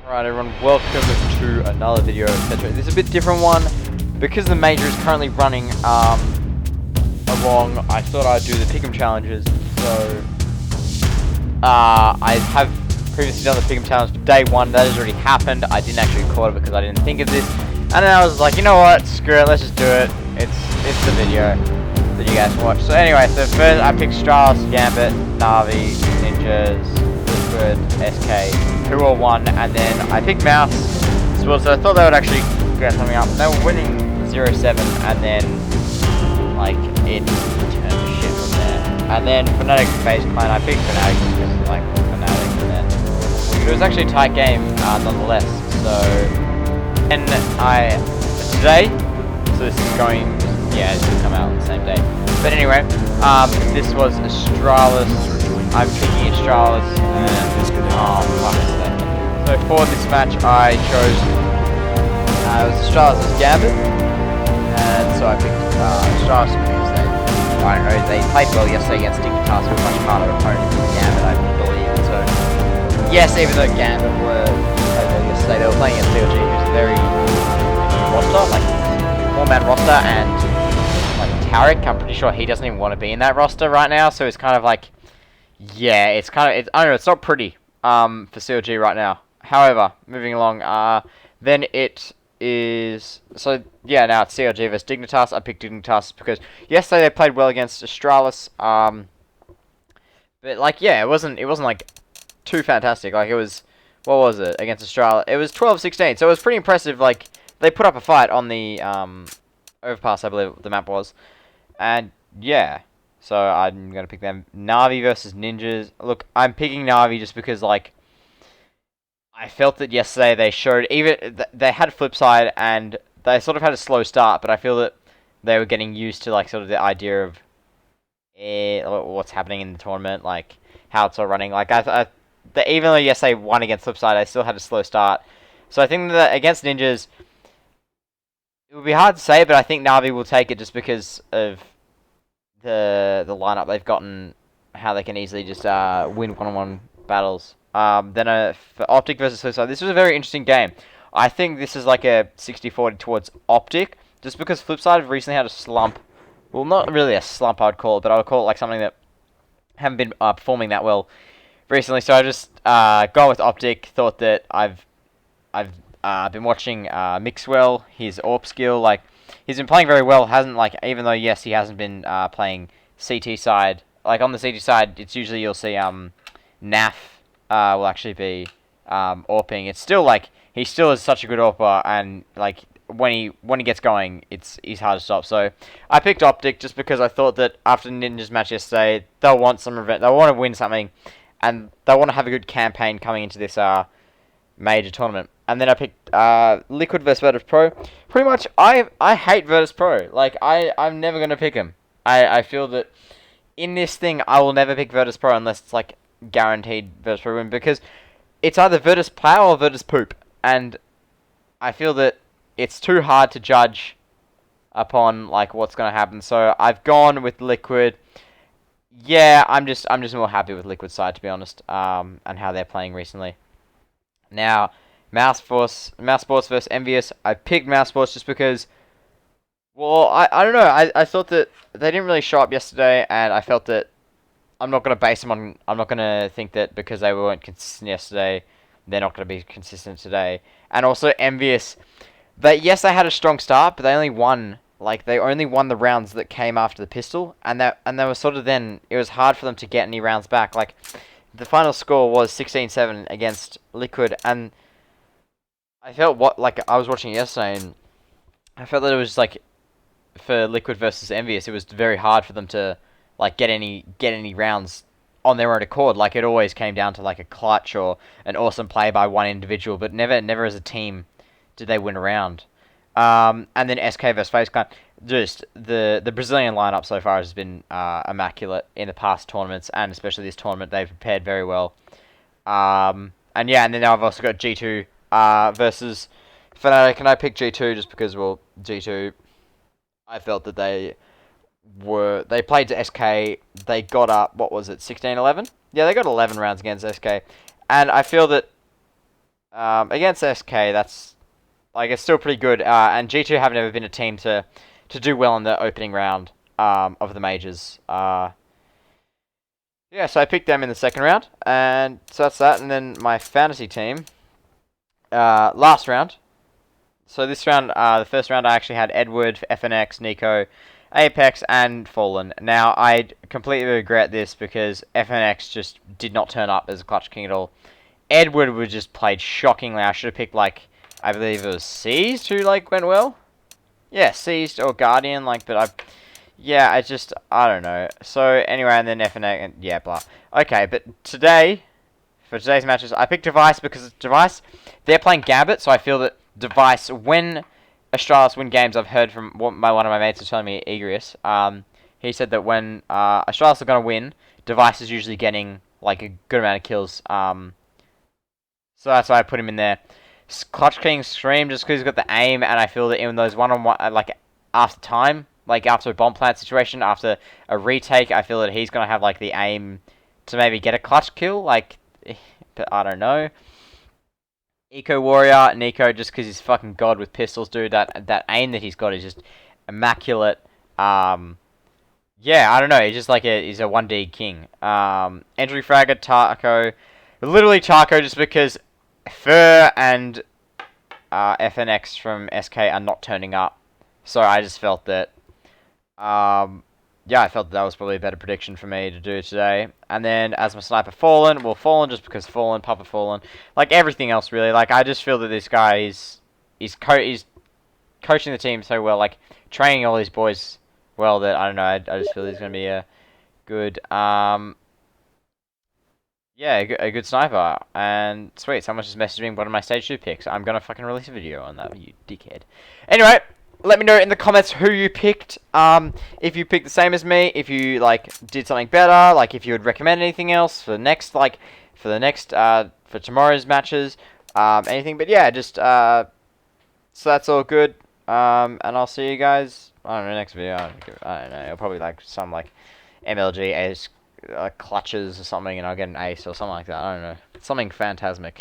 Alright everyone, welcome to another video of Petray. This is a bit different one because the major is currently running along. I thought I'd do the pick'em challenges. So I have previously done the pick'em challenge for day one. That has already happened. I didn't actually record it because I didn't think of this, and then I was like, you know what, screw it, let's just do it. It's the video that you guys can watch. So anyway, so first I picked Strauss, Gambit, Navi, Ninjas, SK, who all won, and then I picked Mouse as well, so I thought they would actually get something up. They were winning 0-7, and then like it turned to shit from there. And then Fnatic Face Clan, I picked Fnatic because like Fnatic, and then it was actually a tight game nonetheless. So and today, so this is going, yeah, this will come out on the same day. But anyway, this was Astralis. I'm picking Astralis, and oh fuck that. So for this match, I chose it was Astralis as Gambit, and so I picked Astralis because I don't know, they played well yesterday against Dignitas, who was a much harder opponent than Gambit, I believe. So yes, even though Gambit played well yesterday, they were playing against Csgo, who's a very roster, like 4-man roster, and like Tarek, I'm pretty sure he doesn't even want to be in that roster right now. So it's kind of like, yeah, it's kind of, I don't know, it's not pretty for Csgo right now. However, moving along, then it is, so yeah, now it's Csgo versus Dignitas. I picked Dignitas because yesterday they played well against Astralis, but like, yeah, it wasn't like too fantastic. Like, it was, what was it against Astralis? It was 12-16, so it was pretty impressive. Like, they put up a fight on the overpass, I believe the map was, and yeah. So I'm going to pick them. Navi versus Ninjas. Look, I'm picking Navi just because, like, I felt that yesterday they showed, even, they had flip side and they sort of had a slow start, but I feel that they were getting used to, like, sort of the idea of what's happening in the tournament, like, how it's all running. Like, even though yesterday won against flip side, they still had a slow start. So I think that against Ninjas, it would be hard to say, but I think Navi will take it just because of the lineup they've gotten, how they can easily just win one-on-one battles. Then for Optic versus Flipside, this was a very interesting game. I think this is like a 60-40 towards Optic, just because Flipside recently had a slump. Well, not really a slump, I'd call it, but I would call it like something that haven't been performing that well recently. So I just gone with Optic. Thought that I've been watching Mixwell, his AWP skill, like, he's been playing very well, hasn't, like, even though, yes, he hasn't been playing CT side. Like, on the CT side, it's usually, you'll see, Naf will actually be AWPing. It's still, like, he still is such a good AWPer, and, like, when he gets going, he's hard to stop. So, I picked Optic just because I thought that after Ninja's match yesterday, they'll want some revenge, they'll want to win something, and they'll want to have a good campaign coming into this major tournament. And then I picked Liquid versus Virtus Pro. Pretty much, I hate Virtus Pro. Like, I'm never going to pick him. I feel that in this thing, I will never pick Virtus Pro unless it's, like, guaranteed Virtus Pro win. Because it's either Virtus Plow or Virtus Poop. And I feel that it's too hard to judge upon, like, what's going to happen. So I've gone with Liquid. Yeah, I'm just more happy with Liquid side, to be honest, and how they're playing recently. Now, Mouse Sports versus Envious. I picked Mouse Sports just because, well, I don't know. I thought that they didn't really show up yesterday, and I felt that I'm not going to base them on, I'm not going to think that because they weren't consistent yesterday, they're not going to be consistent today. And also Envious, yes, they had a strong start, but they only won the rounds that came after the pistol, and they were sort of, then it was hard for them to get any rounds back. Like, the final score was 16-7 against Liquid, and I felt I was watching it yesterday, and I felt that it was like, for Liquid versus Envious, it was very hard for them to, like, get any rounds on their own accord. Like, it always came down to, like, a clutch or an awesome play by one individual, but never as a team did they win a round. And then SK versus FaZe Clan, just the Brazilian lineup so far has been immaculate in the past tournaments, and especially this tournament. They've prepared very well. And yeah, and then I've also got G2 versus Fnatic, and I picked G2 just because, well, G2, I felt that they played to SK, they got up, what was it, 16-11? Yeah, they got 11 rounds against SK, and I feel that Against SK, that's like it's still pretty good. And G2 have never been a team to do well in the opening round of the majors. Yeah, so I picked them in the second round, and so that's that. And then my fantasy team, last round. So this round, the first round, I actually had Edward, FNX, Nico, Apex, and Fallen. Now, I completely regret this because FNX just did not turn up as a clutch king at all. Edward was just played shockingly. I should have picked, like, I believe it was Seized who, like, went well. Yeah, Seized or Guardian, like, but yeah, I don't know. So, anyway, and then FNX, and yeah, blah. Okay, but today, for today's matches, I picked Device because Device, they're playing Gambit, so I feel that Device, when Astralis win games, I've heard from one of my mates was telling me, Egrius, he said that when Astralis are going to win, Device is usually getting, like, a good amount of kills. So that's why I put him in there. Clutch King Stream, just because he's got the aim, and I feel that in those one-on-one, like, after time, like, after a bomb plant situation, after a retake, I feel that he's going to have, like, the aim to maybe get a clutch kill, like, but I don't know. Eco Warrior, Nico, just because he's fucking god with pistols, dude. That aim that he's got is just immaculate. Yeah, I don't know. He's just like he's a 1D king. Entry Fragger, Taco, literally Taco, just because Fur and FNX from SK are not turning up. So I just felt that. Yeah, I felt that was probably a better prediction for me to do today. And then as my sniper, Fallen. Well, Fallen just because Fallen, Papa Fallen. Like everything else, really. Like I just feel that this guy he's coaching the team so well, like training all these boys well that I don't know. I just feel he's gonna be a good yeah, a good sniper. And sweet, someone just messaged me one of my stage 2 picks. I'm gonna fucking release a video on that, you dickhead. Anyway. Let me know in the comments who you picked. If you picked the same as me, if you like did something better, like if you would recommend anything else for for tomorrow's matches, anything. But yeah, just so that's all good. And I'll see you guys. I don't know, next video. I don't know. It'll probably like some like MLG ace clutches or something, and I'll get an ace or something like that. I don't know. Something phantasmic.